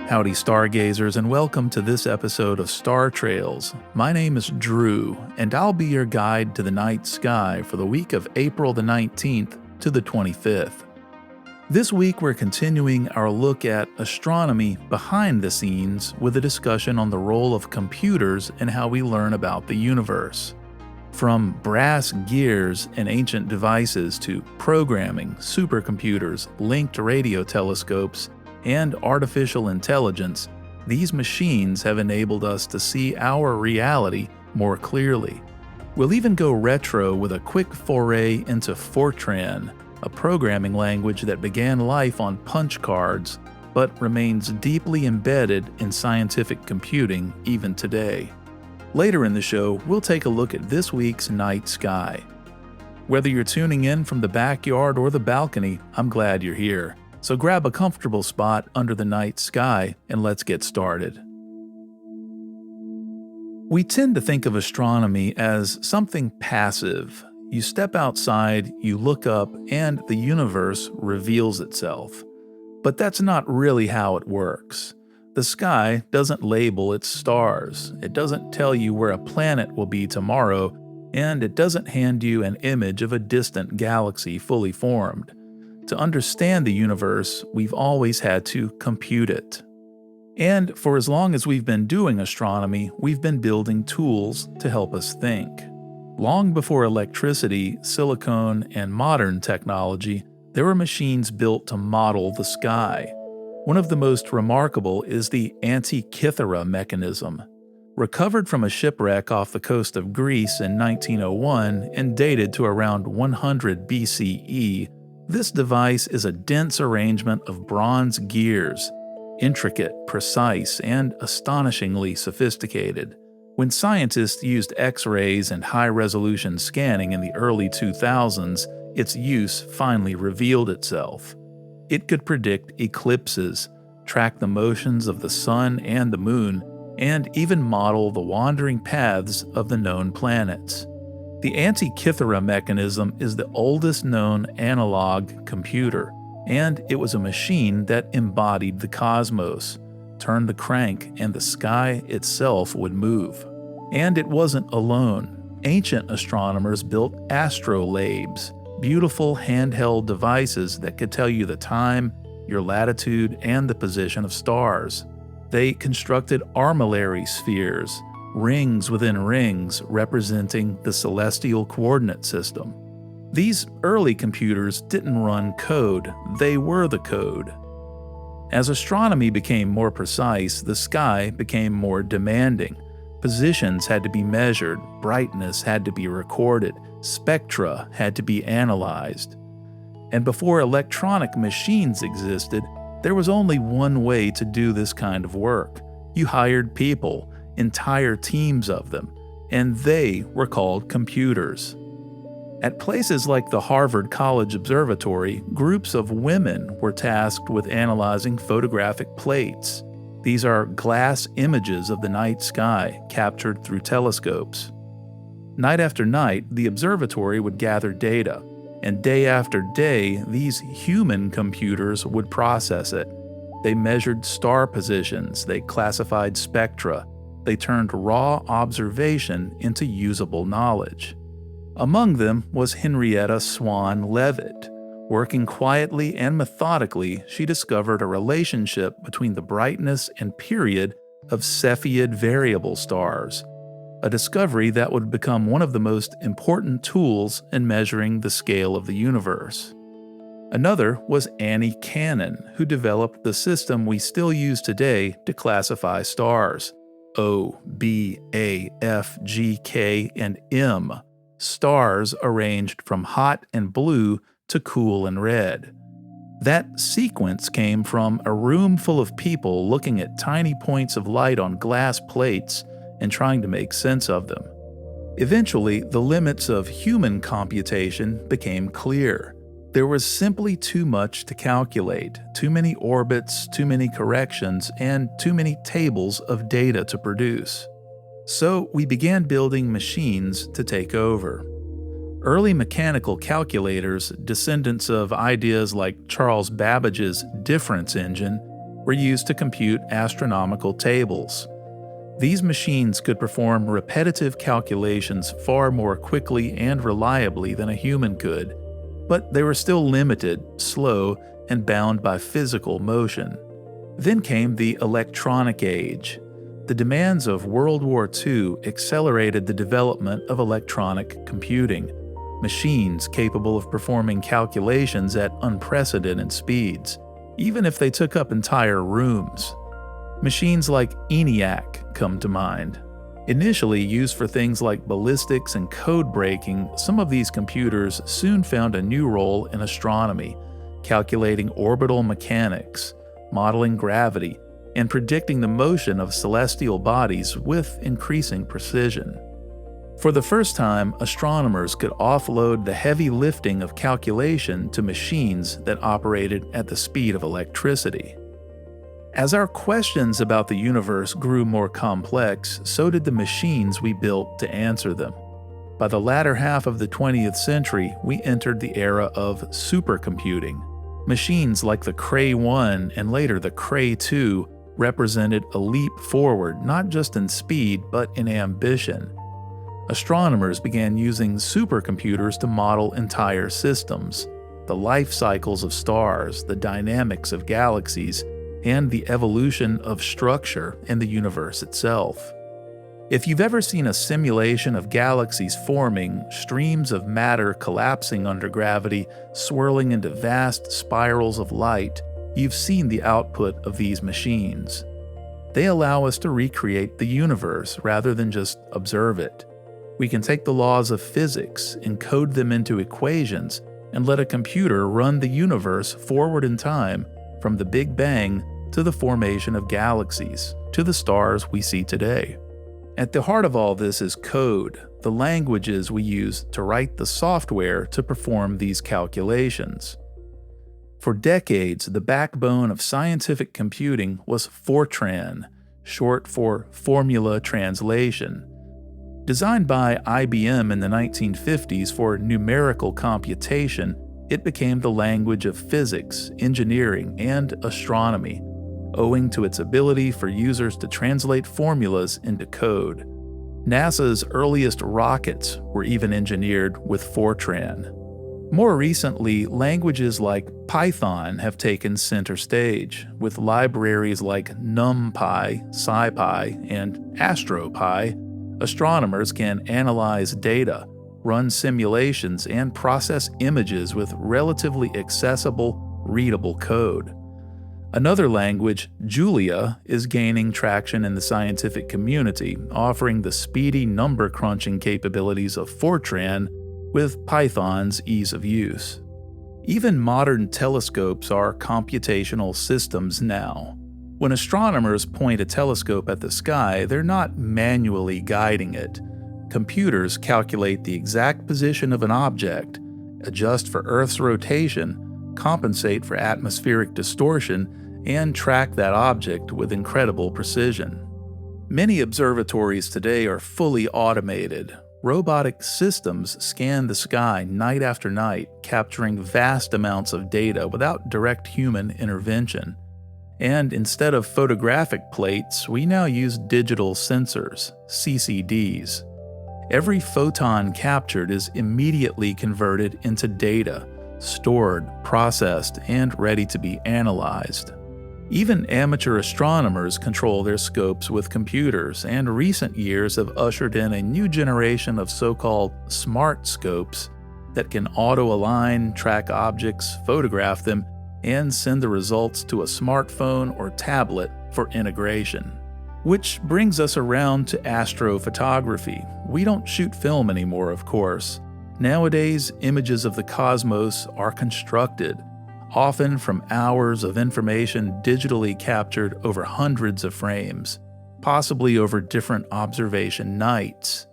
Howdy stargazers, and welcome to this episode of Star Trails. My name is Drew, and I'll be your guide to the night sky for the week of April the 19th to the 25th. This week we're continuing our look at astronomy behind the scenes with a discussion on the role of computers and how we learn about the universe. From brass gears and ancient devices to programming, supercomputers, linked radio telescopes, and artificial intelligence, these machines have enabled us to see our reality more clearly. We'll even go retro with a quick foray into Fortran, a programming language that began life on punch cards, but remains deeply embedded in scientific computing even today. Later in the show, we'll take a look at this week's night sky. Whether you're tuning in from the backyard or the balcony, I'm glad you're here. So grab a comfortable spot under the night sky and let's get started. We tend to think of astronomy as something passive. You step outside, you look up, and the universe reveals itself. But that's not really how it works. The sky doesn't label its stars, it doesn't tell you where a planet will be tomorrow, and it doesn't hand you an image of a distant galaxy fully formed. To understand the universe, we've always had to compute it. And for as long as we've been doing astronomy, we've been building tools to help us think. Long before electricity, silicone, and modern technology, there were machines built to model the sky. One of the most remarkable is the Antikythera Mechanism. Recovered from a shipwreck off the coast of Greece in 1901 and dated to around 100 BCE, this device is a dense arrangement of bronze gears, intricate, precise, and astonishingly sophisticated. When scientists used X-rays and high-resolution scanning in the early 2000s, its use finally revealed itself. It could predict eclipses, track the motions of the sun and the moon, and even model the wandering paths of the known planets. The Antikythera mechanism is the oldest known analog computer, and it was a machine that embodied the cosmos. Turn the crank and the sky itself would move. And it wasn't alone. Ancient astronomers built astrolabes, beautiful handheld devices that could tell you the time, your latitude, and the position of stars. They constructed armillary spheres, rings within rings representing the celestial coordinate system. These early computers didn't run code, they were the code. As astronomy became more precise, the sky became more demanding. Positions had to be measured, brightness had to be recorded, spectra had to be analyzed. And before electronic machines existed, there was only one way to do this kind of work. You hired people, entire teams of them, and they were called computers. At places like the Harvard College Observatory, groups of women were tasked with analyzing photographic plates. These are glass images of the night sky captured through telescopes. Night after night, the observatory would gather data, and day after day, these human computers would process it. They measured star positions, they classified spectra, they turned raw observation into usable knowledge. Among them was Henrietta Swan Leavitt. Working quietly and methodically, she discovered a relationship between the brightness and period of Cepheid variable stars, a discovery that would become one of the most important tools in measuring the scale of the universe. Another was Annie Cannon, who developed the system we still use today to classify stars. O, B, A, F, G, K, and M. Stars arranged from hot and blue to cool and red. That sequence came from a room full of people looking at tiny points of light on glass plates and trying to make sense of them. Eventually, the limits of human computation became clear. There was simply too much to calculate, too many orbits, too many corrections, and too many tables of data to produce. So we began building machines to take over. Early mechanical calculators, descendants of ideas like Charles Babbage's difference engine, were used to compute astronomical tables. These machines could perform repetitive calculations far more quickly and reliably than a human could, but they were still limited, slow, and bound by physical motion. Then came the electronic age. The demands of World War II accelerated the development of electronic computing, machines capable of performing calculations at unprecedented speeds, even if they took up entire rooms. Machines like ENIAC come to mind. Initially used for things like ballistics and code breaking, some of these computers soon found a new role in astronomy, calculating orbital mechanics, modeling gravity, and predicting the motion of celestial bodies with increasing precision. For the first time, astronomers could offload the heavy lifting of calculation to machines that operated at the speed of electricity. As our questions about the universe grew more complex, so did the machines we built to answer them. By the latter half of the 20th century, we entered the era of supercomputing. Machines like the Cray 1 and later the Cray 2 represented a leap forward not just in speed but in ambition. Astronomers began using supercomputers to model entire systems, the life cycles of stars, the dynamics of galaxies, and the evolution of structure in the universe itself. If you've ever seen a simulation of galaxies forming, streams of matter collapsing under gravity, swirling into vast spirals of light, you've seen the output of these machines. They allow us to recreate the universe rather than just observe it. We can take the laws of physics, encode them into equations, and let a computer run the universe forward in time from the Big Bang to the formation of galaxies, to the stars we see today. At the heart of all this is code, the languages we use to write the software to perform these calculations. For decades, the backbone of scientific computing was Fortran, short for formula translation. Designed by IBM in the 1950s for numerical computation, it became the language of physics, engineering, and astronomy, owing to its ability for users to translate formulas into code. NASA's earliest rockets were even engineered with Fortran. More recently, languages like Python have taken center stage, with libraries like NumPy, SciPy, and AstroPy. Astronomers can analyze data, run simulations, and process images with relatively accessible, readable code. Another language, Julia, is gaining traction in the scientific community, offering the speedy number crunching capabilities of Fortran with Python's ease of use. Even modern telescopes are computational systems now. When astronomers point a telescope at the sky, they're not manually guiding it. Computers calculate the exact position of an object, adjust for Earth's rotation, compensate for atmospheric distortion, and track that object with incredible precision. Many observatories today are fully automated. Robotic systems scan the sky night after night, capturing vast amounts of data without direct human intervention. And instead of photographic plates, we now use digital sensors, CCDs. Every photon captured is immediately converted into data, stored, processed, and ready to be analyzed. Even amateur astronomers control their scopes with computers, and recent years have ushered in a new generation of so-called smart scopes that can auto-align, track objects, photograph them, and send the results to a smartphone or tablet for integration. Which brings us around to astrophotography. We don't shoot film anymore, of course. Nowadays, images of the cosmos are constructed, often from hours of information digitally captured over hundreds of frames, possibly over different observation nights.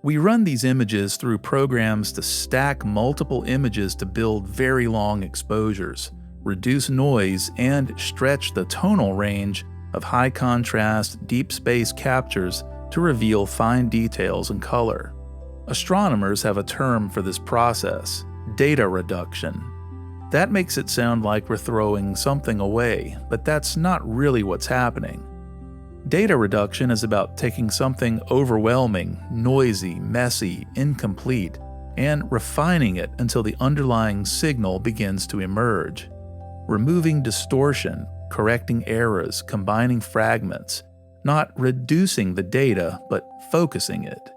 We run these images through programs to stack multiple images to build very long exposures, reduce noise, and stretch the tonal range of high-contrast, deep space captures to reveal fine details and color. Astronomers have a term for this process: data reduction. That makes it sound like we're throwing something away, but that's not really what's happening. Data reduction is about taking something overwhelming, noisy, messy, incomplete, and refining it until the underlying signal begins to emerge. Removing distortion, correcting errors, combining fragments, not reducing the data, but focusing it.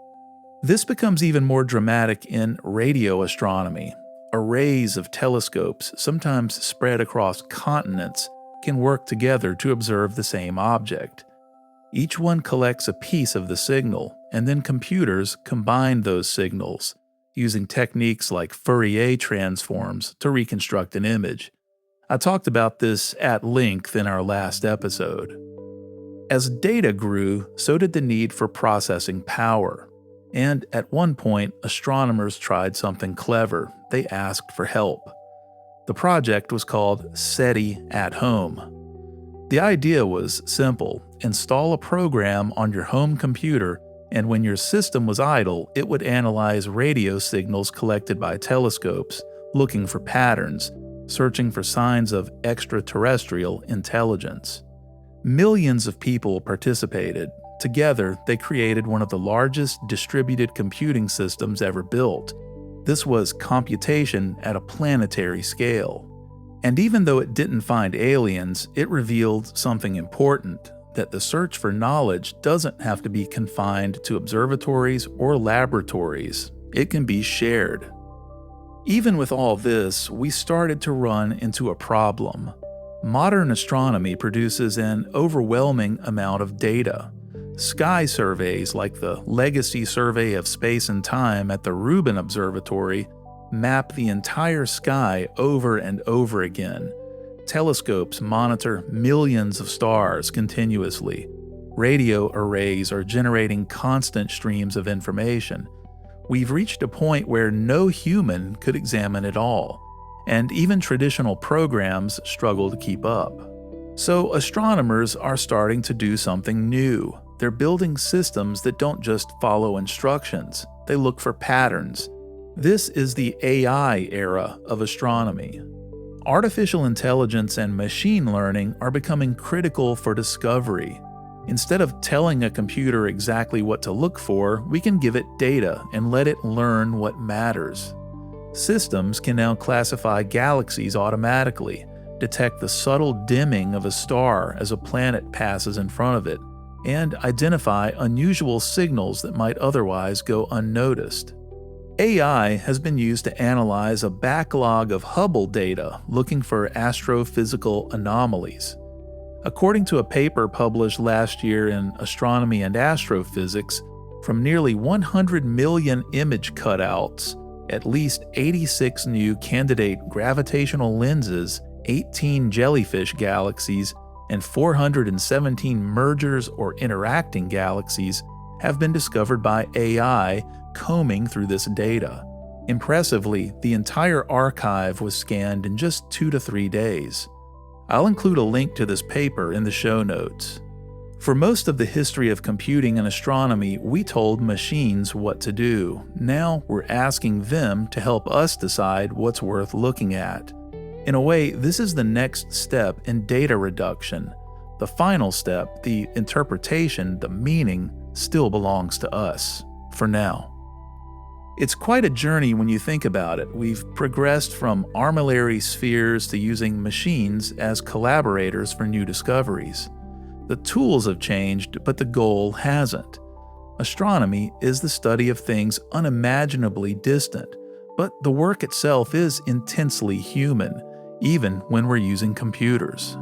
This becomes even more dramatic in radio astronomy. Arrays of telescopes, sometimes spread across continents, can work together to observe the same object. Each one collects a piece of the signal, and then computers combine those signals, using techniques like Fourier transforms to reconstruct an image. I talked about this at length in our last episode. As data grew, so did the need for processing power. And at one point, astronomers tried something clever. They asked for help. The project was called SETI at Home. The idea was simple: install a program on your home computer, and when your system was idle, it would analyze radio signals collected by telescopes, looking for patterns, searching for signs of extraterrestrial intelligence. Millions of people participated. Together, they created one of the largest distributed computing systems ever built. This was computation at a planetary scale. And even though it didn't find aliens, it revealed something important: that the search for knowledge doesn't have to be confined to observatories or laboratories. It can be shared. Even with all this, we started to run into a problem. Modern astronomy produces an overwhelming amount of data. Sky surveys like the Legacy Survey of Space and Time at the Rubin Observatory map the entire sky over and over again. Telescopes monitor millions of stars continuously. Radio arrays are generating constant streams of information. We've reached a point where no human could examine it all, and even traditional programs struggle to keep up. So astronomers are starting to do something new. They're building systems that don't just follow instructions, they look for patterns. This is the AI era of astronomy. Artificial intelligence and machine learning are becoming critical for discovery. Instead of telling a computer exactly what to look for, we can give it data and let it learn what matters. Systems can now classify galaxies automatically, detect the subtle dimming of a star as a planet passes in front of it, and identify unusual signals that might otherwise go unnoticed. AI has been used to analyze a backlog of Hubble data looking for astrophysical anomalies. According to a paper published last year in Astronomy and Astrophysics, from nearly 100 million image cutouts, at least 86 new candidate gravitational lenses, 18 jellyfish galaxies, and 417 mergers or interacting galaxies have been discovered by AI combing through this data. Impressively, the entire archive was scanned in just 2 to 3 days. I'll include a link to this paper in the show notes. For most of the history of computing and astronomy, we told machines what to do. Now we're asking them to help us decide what's worth looking at. In a way, this is the next step in data reduction. The final step, the interpretation, the meaning, still belongs to us, for now. It's quite a journey when you think about it. We've progressed from armillary spheres to using machines as collaborators for new discoveries. The tools have changed, but the goal hasn't. Astronomy is the study of things unimaginably distant, but the work itself is intensely human, even when we're using computers.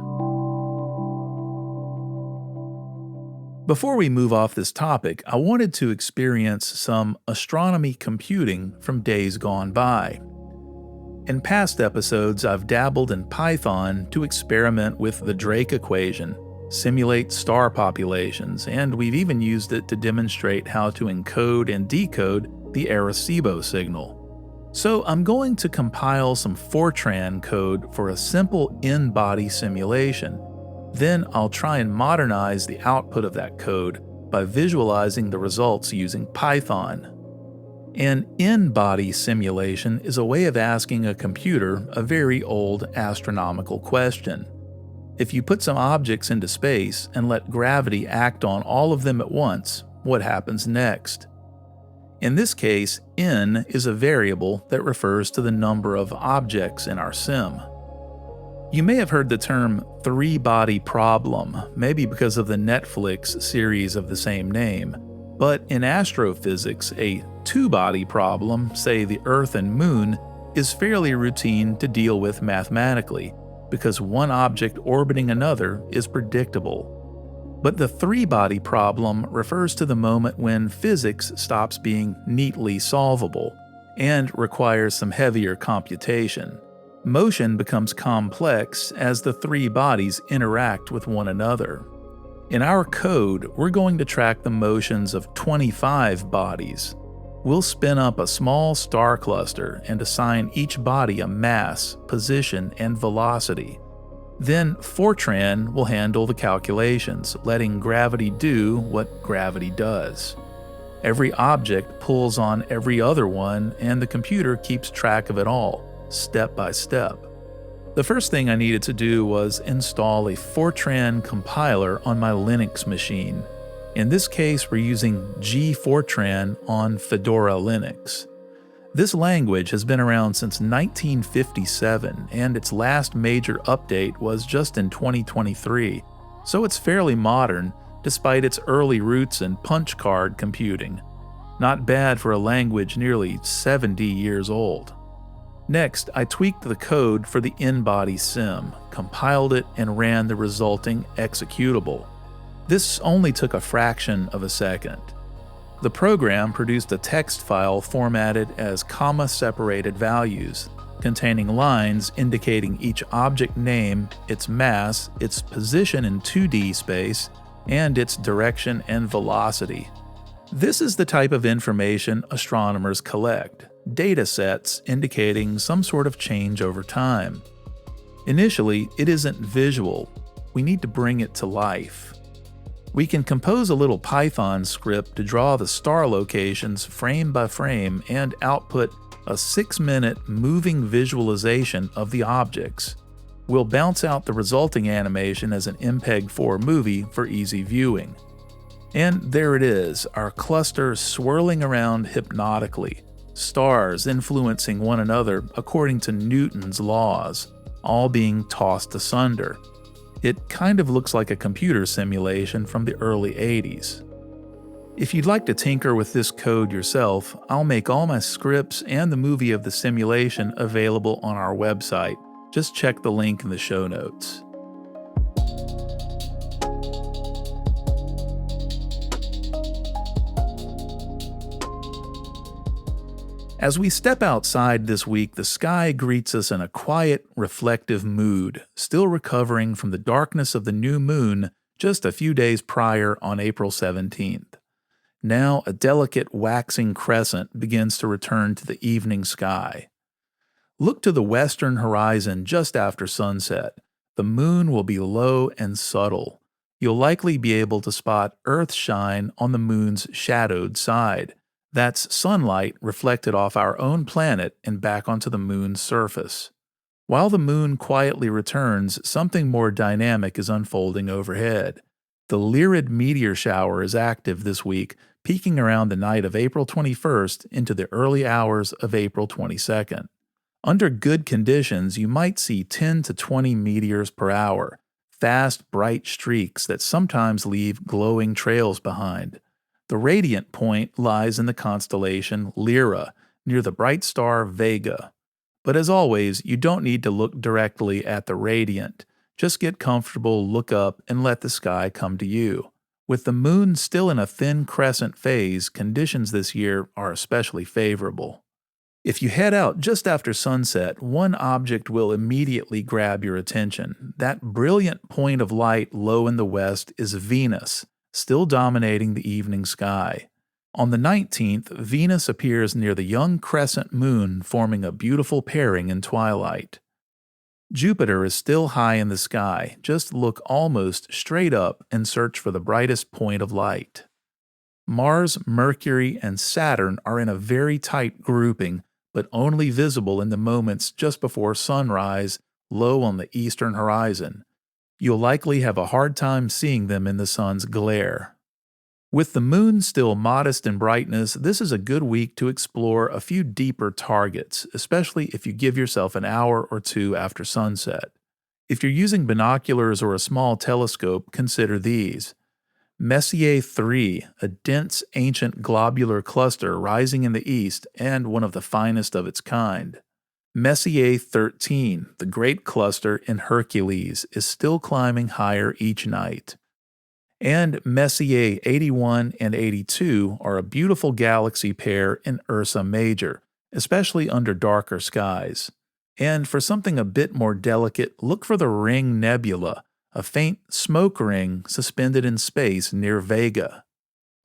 Before we move off this topic, I wanted to experience some astronomy computing from days gone by. In past episodes, I've dabbled in Python to experiment with the Drake equation, simulate star populations, and we've even used it to demonstrate how to encode and decode the Arecibo signal. So I'm going to compile some Fortran code for a simple in-body simulation. Then I'll try and modernize the output of that code by visualizing the results using Python. An in-body simulation is a way of asking a computer a very old astronomical question. If you put some objects into space and let gravity act on all of them at once, what happens next? In this case, n is a variable that refers to the number of objects in our sim. You may have heard the term three-body problem, maybe because of the Netflix series of the same name. But in astrophysics, a two-body problem, say the Earth and Moon, is fairly routine to deal with mathematically, because one object orbiting another is predictable. But the three-body problem refers to the moment when physics stops being neatly solvable and requires some heavier computation. Motion becomes complex as the three bodies interact with one another. In our code, we're going to track the motions of 25 bodies. We'll spin up a small star cluster and assign each body a mass, position, and velocity. Then Fortran will handle the calculations, letting gravity do what gravity does. Every object pulls on every other one, and the computer keeps track of it all, step by step. The first thing I needed to do was install a Fortran compiler on my Linux machine. In this case, we're using Fortran on Fedora Linux. This language has been around since 1957, and its last major update was just in 2023, so it's fairly modern despite its early roots in punch card computing. Not bad for a language nearly 70 years old. Next, I tweaked the code for the in-body sim, compiled it, and ran the resulting executable. This only took a fraction of a second. The program produced a text file formatted as comma-separated values, containing lines indicating each object name, its mass, its position in 2D space, and its direction and velocity. This is the type of information astronomers collect. Data sets indicating some sort of change over time. Initially, it isn't visual. We need to bring it to life. We can compose a little Python script to draw the star locations frame by frame and output a 6-minute moving visualization of the objects. We'll bounce out the resulting animation as an MPEG-4 movie for easy viewing. And there it is, our cluster swirling around hypnotically. Stars influencing one another according to Newton's laws, all being tossed asunder. It kind of looks like a computer simulation from the early 80s. If you'd like to tinker with this code yourself, I'll make all my scripts and the movie of the simulation available on our website. Just check the link in the show notes. As we step outside this week, the sky greets us in a quiet, reflective mood, still recovering from the darkness of the new moon just a few days prior on April 17th. Now a delicate waxing crescent begins to return to the evening sky. Look to the western horizon just after sunset. The moon will be low and subtle. You'll likely be able to spot Earthshine on the moon's shadowed side. That's sunlight reflected off our own planet and back onto the moon's surface. While the moon quietly returns, something more dynamic is unfolding overhead. The Lyrid meteor shower is active this week, peaking around the night of April 21st into the early hours of April 22nd. Under good conditions, you might see 10 to 20 meteors per hour, fast, bright streaks that sometimes leave glowing trails behind. The radiant point lies in the constellation Lyra, near the bright star Vega. But as always, you don't need to look directly at the radiant. Just get comfortable, look up, and let the sky come to you. With the moon still in a thin crescent phase, conditions this year are especially favorable. If you head out just after sunset, one object will immediately grab your attention. That brilliant point of light low in the west is Venus, still dominating the evening sky. On the 19th, Venus appears near the young crescent moon, forming a beautiful pairing in twilight. Jupiter is still high in the sky. Just look almost straight up and search for the brightest point of light. Mars, Mercury, and Saturn are in a very tight grouping, but only visible in the moments just before sunrise, low on the eastern horizon. You'll likely have a hard time seeing them in the sun's glare. With the moon still modest in brightness, this is a good week to explore a few deeper targets, especially if you give yourself an hour or two after sunset. If you're using binoculars or a small telescope, consider these. Messier 3, a dense ancient globular cluster rising in the east and one of the finest of its kind. Messier 13, the great cluster in Hercules, is still climbing higher each night. And Messier 81 and 82 are a beautiful galaxy pair in Ursa Major, especially under darker skies. And for something a bit more delicate, look for the Ring Nebula, a faint smoke ring suspended in space near Vega.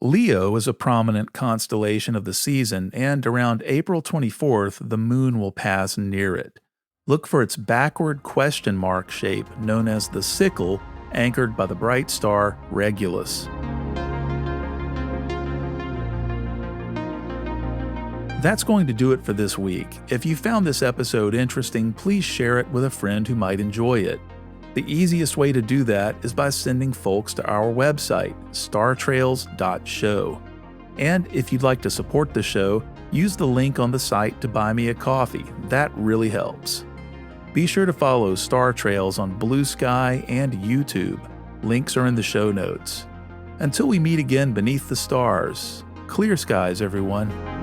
Leo is a prominent constellation of the season, and around April 24th, the moon will pass near it. Look for its backward question mark shape known as the sickle, anchored by the bright star Regulus. That's going to do it for this week. If you found this episode interesting, please share it with a friend who might enjoy it. The easiest way to do that is by sending folks to our website, startrails.show. And if you'd like to support the show, use the link on the site to buy me a coffee. That really helps. Be sure to follow Star Trails on Blue Sky and YouTube. Links are in the show notes. Until we meet again beneath the stars, clear skies, everyone.